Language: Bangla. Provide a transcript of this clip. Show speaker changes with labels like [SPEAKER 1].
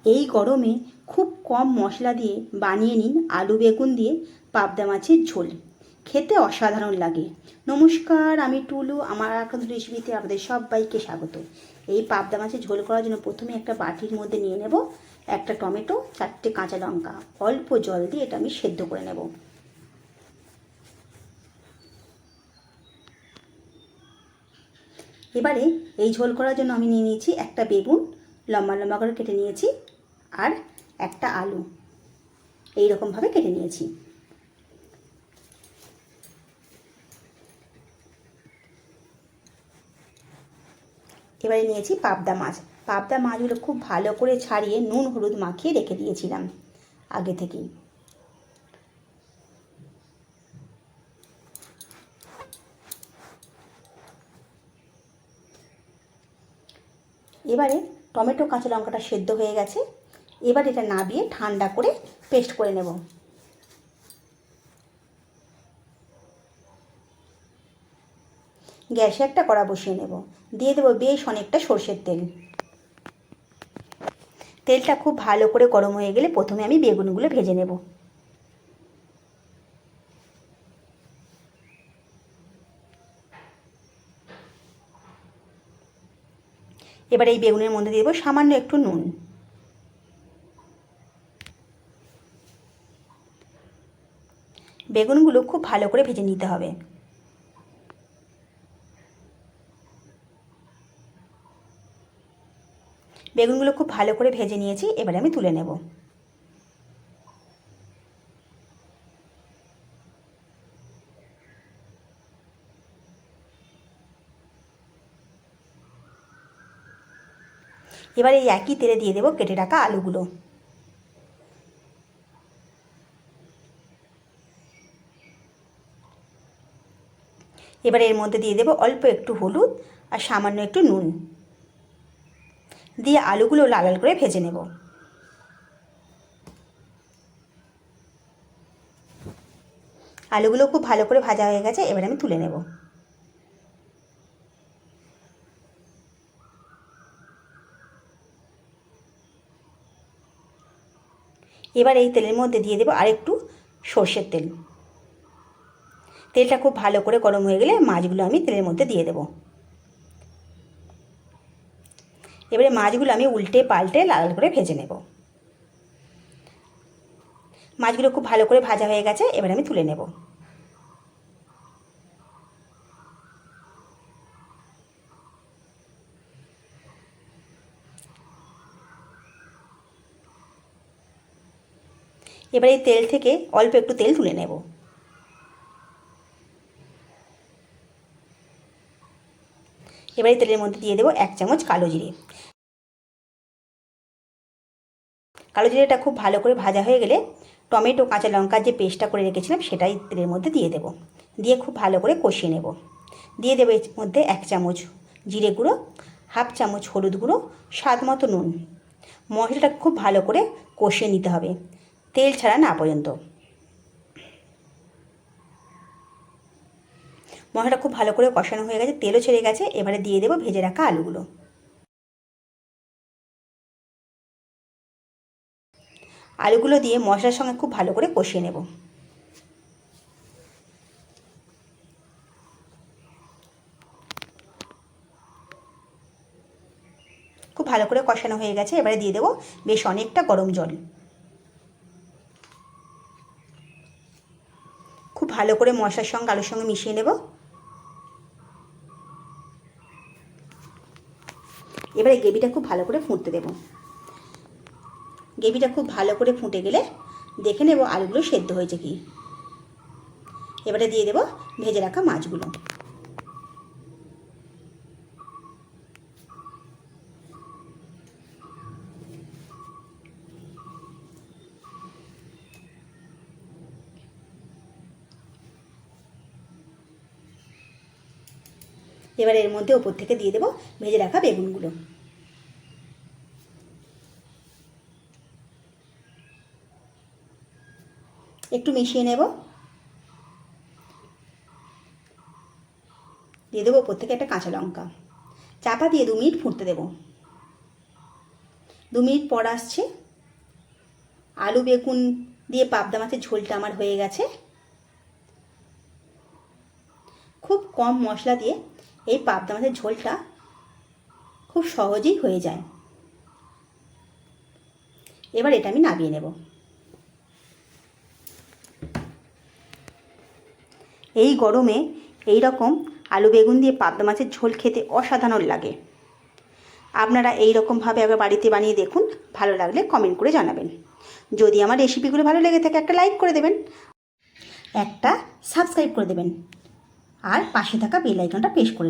[SPEAKER 1] এই গরমে খুব কম মশলা দিয়ে বানিয়ে নিন আলু বেগুন দিয়ে পাবদা মাছের ঝোল। খেতে অসাধারণ লাগে। নমস্কার, আমি টুলু। আমার এখন রেসিপিতে আপনাদের সবাইকে স্বাগত। এই পাবদা মাছের ঝোল করার জন্য প্রথমে একটা বাটির মধ্যে নিয়ে নেব একটা টমেটো, 4টে কাঁচা লঙ্কা। অল্প জল দিয়ে এটা আমি সেদ্ধ করে নেব। এবারে এই ঝোল করার জন্য আমি নিয়ে নিয়েছি একটা বেগুন, লম্বা লম্বা করে কেটে নিয়েছি, আর একটা আলু এই রকমভাবে কেটে নিয়েছি। এবারে নিয়েছি পাবদা মাছ। পাবদা মাছগুলো খুব ভালো করে ছাড়িয়ে নুন হলুদ মাখিয়ে রেখে দিয়েছিলাম আগে থেকেই। এবারে টমেটো কাঁচা লঙ্কাটা সেদ্ধ হয়ে গেছে। এবার এটা নাবিয়ে ঠান্ডা করে পেস্ট করে নেব। গ্যাসে একটা কড়া বসিয়ে নেব। দিয়ে দেবো বেশ অনেকটা সর্ষের তেল। তেলটা খুব ভালো করে গরম হয়ে গেলে প্রথমে আমি বেগুনগুলো ভেজে নেব। এবার এই বেগুনের মধ্যে দিয়ে দেবো সামান্য একটু নুন। বেগুনগুলো খুব ভালো করে ভেজে নিতে হবে। বেগুনগুলো খুব ভালো করে ভেজে নিয়েছি। এবারে আমি তুলে নেব। এবার এই একই তেলে দিয়ে দেবো কেটে রাখা আলুগুলো। এবার এর মধ্যে দিয়ে দেবো অল্প একটু হলুদ আর সামান্য একটু নুন দিয়ে আলুগুলো লাল লাল করে ভেজে নেব। আলুগুলো খুব ভালো করে ভাজা হয়ে গেছে। এবার আমি তুলে নেব। এবার এই তেলের মধ্যে দিয়ে দেবো আরেকটু সর্ষের তেল। তেলটা খুব ভালো করে গরম হয়ে গেলে মাছগুলো আমি তেলের মধ্যে দিয়ে দেব। এবারে মাছগুলো আমি উল্টে পাল্টে লাল লাল করে ভেজে নেব। মাছগুলো খুব ভালো করে ভাজা হয়ে গেছে। এবার আমি তুলে নেব। এবার এই তেল থেকে অল্প একটু তেল তুলে নেব। এবার এই তেলের মধ্যে দিয়ে দেবো 1 চামচ কালো জিরে। কালো জিরেটা খুব ভালো করে ভাজা হয়ে গেলে টমেটো কাঁচা লঙ্কার যে পেস্টটা করে রেখেছিলাম সেটাই তেলের মধ্যে দিয়ে দেব। দিয়ে খুব ভালো করে কষিয়ে নেব। দিয়ে দেবো এর মধ্যে 1 চামচ জিরে গুঁড়ো, 1/2 চামচ হলুদ গুঁড়ো, স্বাদ মতো নুন। মশলাটা খুব ভালো করে কষিয়ে নিতে হবে তেল ছাড়া না পর্যন্ত। মশলাটা খুব ভালো করে কষানো হয়ে গেছে, তেলও ছেড়ে গেছে। এবারে দিয়ে দেবো ভেজে রাখা আলুগুলো। আলুগুলো দিয়ে মশলার সঙ্গে খুব ভালো করে কষিয়ে নেব। খুব ভালো করে কষানো হয়ে গেছে। এবারে দিয়ে দেবো বেশ অনেকটা গরম জল। খুব ভালো করে মশলার সঙ্গে আলুর সঙ্গে মিশিয়ে নেব। এবারে গ্রেভিটা খুব ভালো করে ফুটতে দেব। গ্রেভিটা খুব ভালো করে ফুটে গেলে দেখে নেব আলুগুলো সেদ্ধ হয়েছে কি। এবারে দিয়ে দেব ভেজে রাখা মাছগুলো। এবার এর মধ্যে ওপর থেকে দিয়ে দেব ভেজে রাখা বেগুনগুলো। একটু মিশিয়ে নেব। দিয়ে দেবো ওপর থেকে একটা কাঁচা লঙ্কা। চাপা দিয়ে 2 মিনিট ফুটতে দেব। 2 মিনিট পর আসছে। আলু বেগুন দিয়ে পাবদা মাছের ঝোলটা আমার হয়ে গেছে। খুব কম মশলা দিয়ে এই পাবদা মাছের ঝোলটা খুব সহজেই হয়ে যায়। এবার এটা আমি নামিয়ে নেব। এই গরমে এই রকম আলু বেগুন দিয়ে পাবদা মাছের ঝোল খেতে অসাধারণ লাগে। আপনারা এই রকমভাবে একবার বাড়িতে বানিয়ে দেখুন, ভালো লাগলে কমেন্ট করে জানাবেন। যদি আমার রেসিপিগুলো ভালো লেগে থাকে একটা লাইক করে দেবেন, একটা সাবস্ক্রাইব করে দেবেন, আর পাশে থাকা বেল আইকনটা প্রেস করে